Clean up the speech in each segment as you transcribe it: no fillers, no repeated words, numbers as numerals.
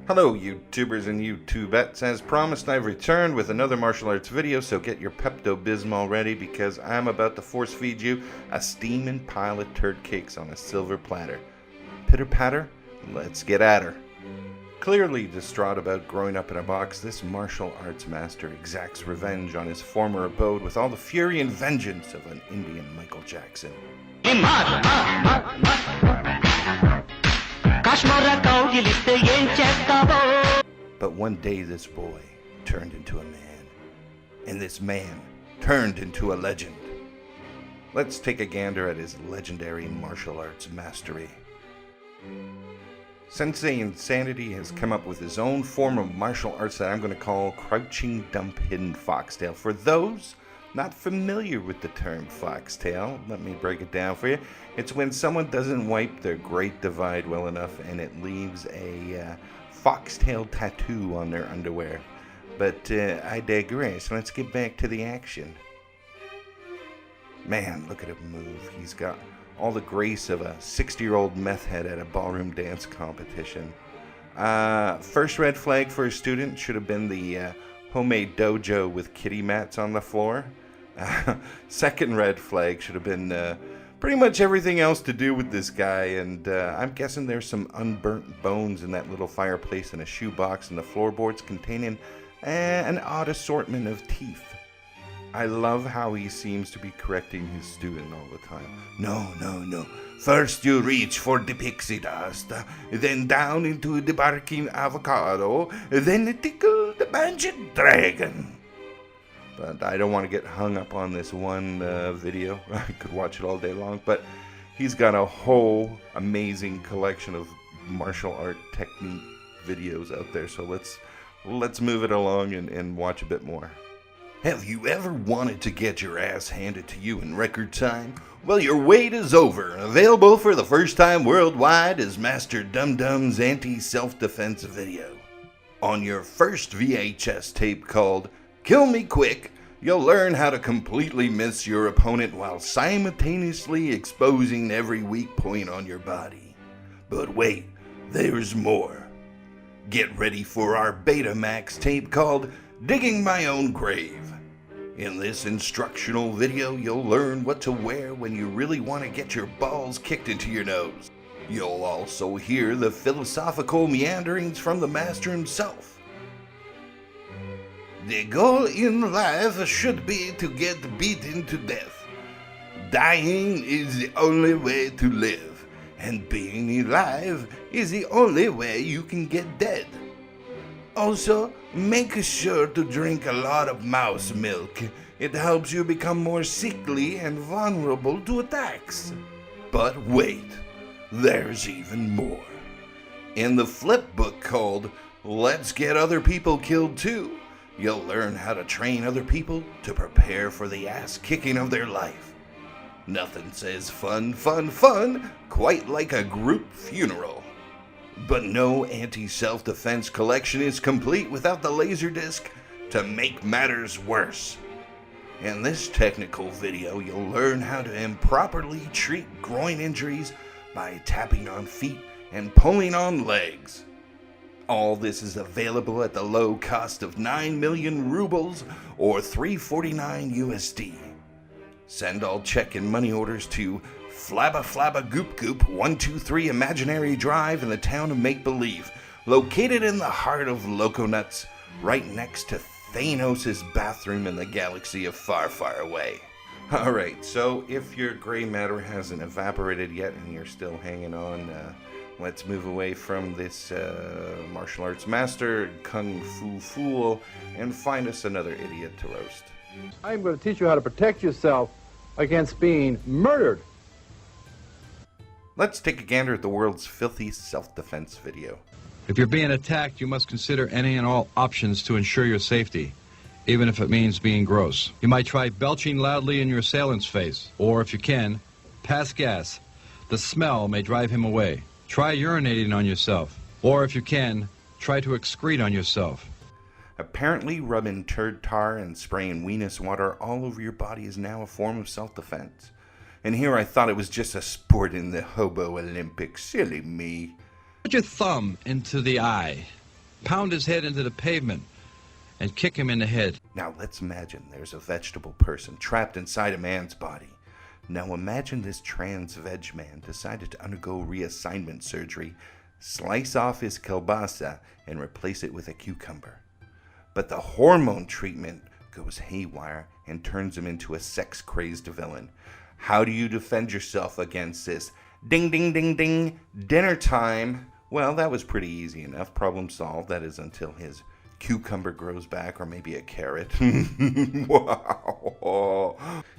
Hello YouTubers and YouTubettes, as promised I've returned with another martial arts video, so get your pepto bismal ready because I'm about to force feed you a steaming pile of turd cakes on a silver platter. Pitter patter, let's get at her. Clearly distraught about growing up in a box, this martial arts master exacts revenge on his former abode with all the fury and vengeance of an Indian Michael Jackson. But one day this boy turned into a man, and this man turned into a legend. Let's take a gander at his legendary martial arts mastery. Sensai Insanity has come up with his own form of martial arts that I'm going to call Crouching Dump Hidden Foxtail. For those not familiar with the term foxtail, let me break it down for you. It's when someone doesn't wipe their great divide well enough and it leaves a foxtail tattoo on their underwear. But I digress. Let's get back to the action. Man, look at him move. He's got all the grace of a 60-year-old meth head at a ballroom dance competition. First red flag for a student should have been the homemade dojo with kiddie mats on the floor. Second red flag should have been pretty much everything else to do with this guy, and I'm guessing there's some unburnt bones in that little fireplace and a shoebox and the floorboards containing an odd assortment of teeth. I love how he seems to be correcting his student all the time. No. First you reach for the pixie dust, then down into the barking avacado, then tickle the banshee dragon. But I don't want to get hung up on this one video. I could watch it all day long, but he's got a whole amazing collection of martial art technique videos out there. So let's move it along and watch a bit more. Have you ever wanted to get your ass handed to you in record time? Well, your wait is over. Available for the first time worldwide is Master Dum Dum's anti-self-defense video. On your first VHS tape called Kill Me Quick, you'll learn how to completely miss your opponent while simultaneously exposing every weak point on your body. But wait, there's more. Get ready for our Betamax tape called Digging My Own Grave. In this instructional video, you'll learn what to wear when you really want to get your balls kicked into your nose. You'll also hear the philosophical meanderings from the master himself. The goal in life should be to get beaten to death. Dying is the only way to live, and being alive is the only way you can get dead. Also, make sure to drink a lot of mouse milk. It helps you become more sickly and vulnerable to attacks. But wait, there's even more. In the flip book called Let's Get Other People Killed Too, you'll learn how to train other people to prepare for the ass-kicking of their life. Nothing says fun quite like a group funeral. But no anti-self-defense collection is complete without the Laserdisc to make matters worse. In this technical video, you'll learn how to improperly treat groin injuries by tapping on feet and pulling on legs. All this is available at the low cost of 9 million rubles or $349 USD. Send all check and money orders to Flabba Flabba Goop Goop 123 Imaginary Drive in the town of Make Believe, located in the heart of Loco Nuts, right next to Thanos' bathroom in the galaxy of far, far away. Alright, so if your gray matter hasn't evaporated yet and you're still hanging on, let's move away from this martial arts master, kung fu fool, and find us another idiot to roast. I'm going to teach you how to protect yourself against being murdered. Let's take a gander at the world's filthiest self-defense video. If you're being attacked, you must consider any and all options to ensure your safety, even if it means being gross. You might try belching loudly in your assailant's face, or if you can, pass gas. The smell may drive him away. Try urinating on yourself, or if you can, try to excrete on yourself. Apparently, rubbing turd tar and spraying weenus water all over your body is now a form of self-defense. And here I thought it was just a sport in the Hobo Olympics. Silly me. Put your thumb into the eye. Pound his head into the pavement and kick him in the head. Now let's imagine there's a vegetable person trapped inside a man's body. Now imagine this trans veg man decided to undergo reassignment surgery, slice off his kielbasa, and replace it with a cucumber. But the hormone treatment goes haywire and turns him into a sex-crazed villain. How do you defend yourself against this? Ding, ding, ding, ding, dinner time. Well, that was pretty easy enough. Problem solved. That is until his cucumber grows back, or maybe a carrot. Wow.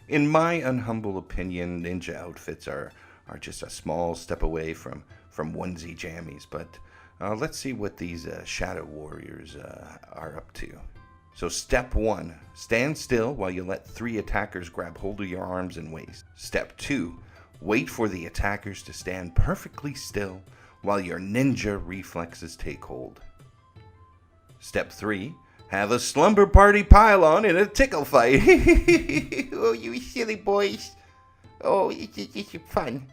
In my unhumble opinion, ninja outfits are just a small step away from onesie jammies. But let's see what these shadow warriors are up to. So step 1, stand still while you let 3 attackers grab hold of your arms and waist. Step 2, wait for the attackers to stand perfectly still while your ninja reflexes take hold. Step 3, have a slumber party pile-on in a tickle fight. Oh, you silly boys. Oh, it's fun.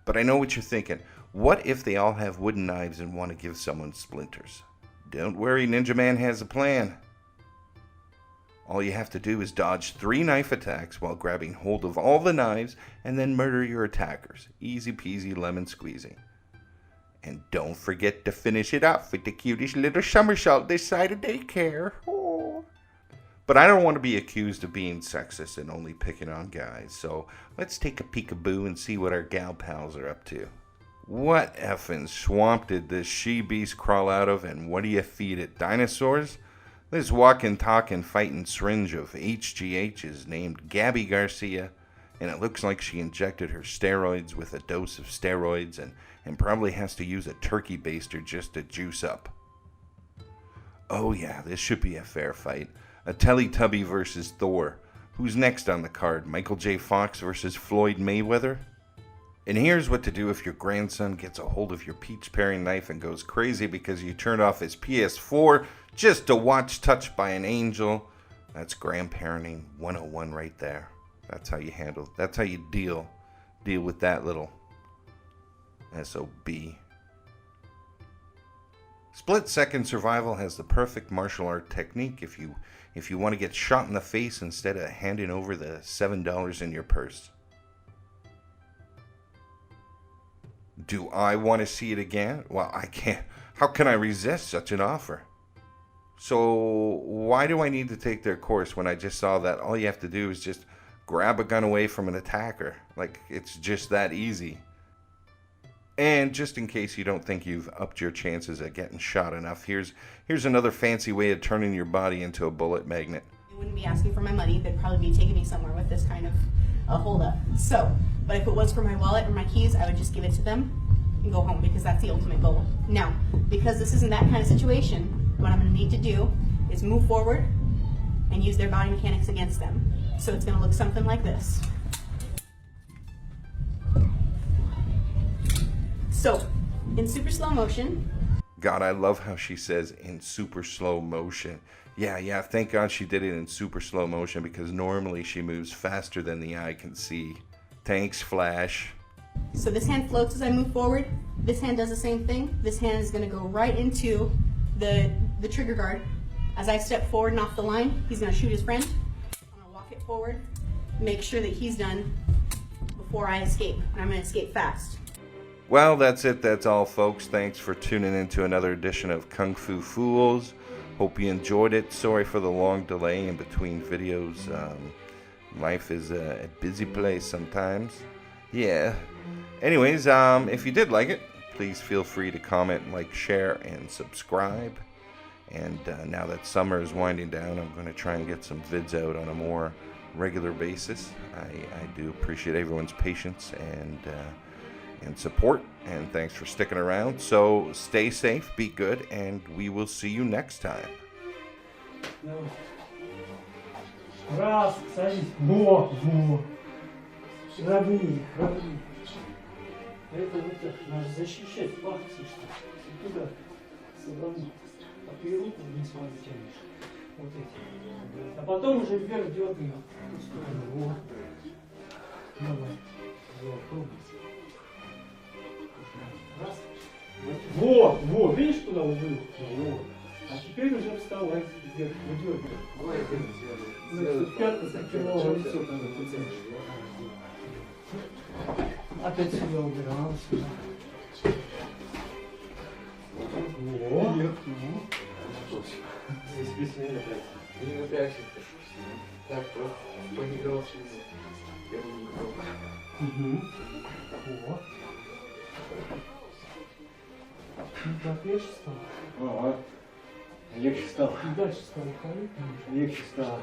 But I know what you're thinking. What if they all have wooden knives and want to give someone splinters? Don't worry, Ninja Man has a plan. All you have to do is dodge 3 knife attacks while grabbing hold of all the knives and then murder your attackers. Easy peasy lemon squeezy. And don't forget to finish it off with the cutest little somersault this side of daycare. Oh. But I don't want to be accused of being sexist and only picking on guys, so let's take a peekaboo and see what our gal pals are up to. What effing swamp did this she-beast crawl out of, and what do you feed it, dinosaurs? This walking, talking, fighting syringe of HGH is named Gabby Garcia, and it looks like she injected her steroids with a dose of steroids and probably has to use a turkey baster just to juice up. Oh yeah, this should be a fair fight. A Teletubby versus Thor. Who's next on the card? Michael J. Fox versus Floyd Mayweather? And here's what to do if your grandson gets a hold of your peach paring knife and goes crazy because you turned off his PS4 just to watch Touched by an Angel. That's grandparenting 101 right there. That's how you handle, that's how you deal with that little SOB. Split second survival has the perfect martial art technique if you want to get shot in the face instead of handing over the $7 in your purse. Do I want to see it again? Well, I can't. How can I resist such an offer? So why do I need to take their course when I just saw that all you have to do is just grab a gun away from an attacker? Like, it's just that easy. And just in case you don't think you've upped your chances at getting shot enough, here's another fancy way of turning your body into a bullet magnet. They wouldn't be asking for my money. They'd probably be taking me somewhere with this kind of hold up. So, but if it was for my wallet or my keys, I would just give it to them and go home, because that's the ultimate goal. Now, because this isn't that kind of situation, what I'm going to need to do is move forward and use their body mechanics against them. So it's going to look something like this. So, in super slow motion. God, I love how she says in super slow motion. Yeah, thank God she did it in super slow motion, because normally she moves faster than the eye can see. Thanks, Flash. So this hand floats as I move forward. This hand does the same thing. This hand is going to go right into the trigger guard. As I step forward and off the line, he's going to shoot his friend. I'm going to walk it forward, make sure that he's done before I escape. And I'm going to escape fast. Well, that's it. That's all, folks. Thanks for tuning in to another edition of Kung Fu Fools. Hope you enjoyed it. Sorry for the long delay in between videos. Life is a busy place sometimes. Yeah. Anyways, if you did like it, please feel free to comment, like, share, and subscribe. And now that summer is winding down, I'm going to try and get some vids out on a more regular basis. I do appreciate everyone's patience and support, and thanks for sticking around. So stay safe, be good, and we will see you next time. Раз, садись. Во. Равни. Это надо защищать факты, что туда равни. А ты руку вниз тянешь. Вот эти. А потом уже вверх дергай. В сторону. Во. Давай. Раз. Вот. Вот, вот, видишь, куда он был? Вот. А теперь уже вставай вверх, выдергивай. Значит, пятка закрывала лицо, когда ты делаешь. Опять сюда убираем, сюда. Вот. Здесь весь не напрягся. Не напрягся, так просто поигрался. Я бы не играл. Вот. Ну так, легче стало. Ага. Легче стало. И дальше стало ходить, конечно. Легче стало.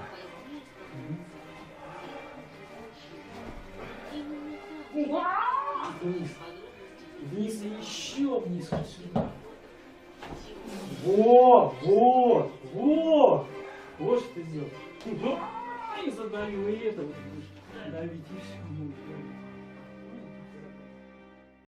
Вниз. Вниз и еще вниз, вот сюда. Вот, вот, вот. Вот что ты сделал. И задавил, и это вот будешь давить, и все.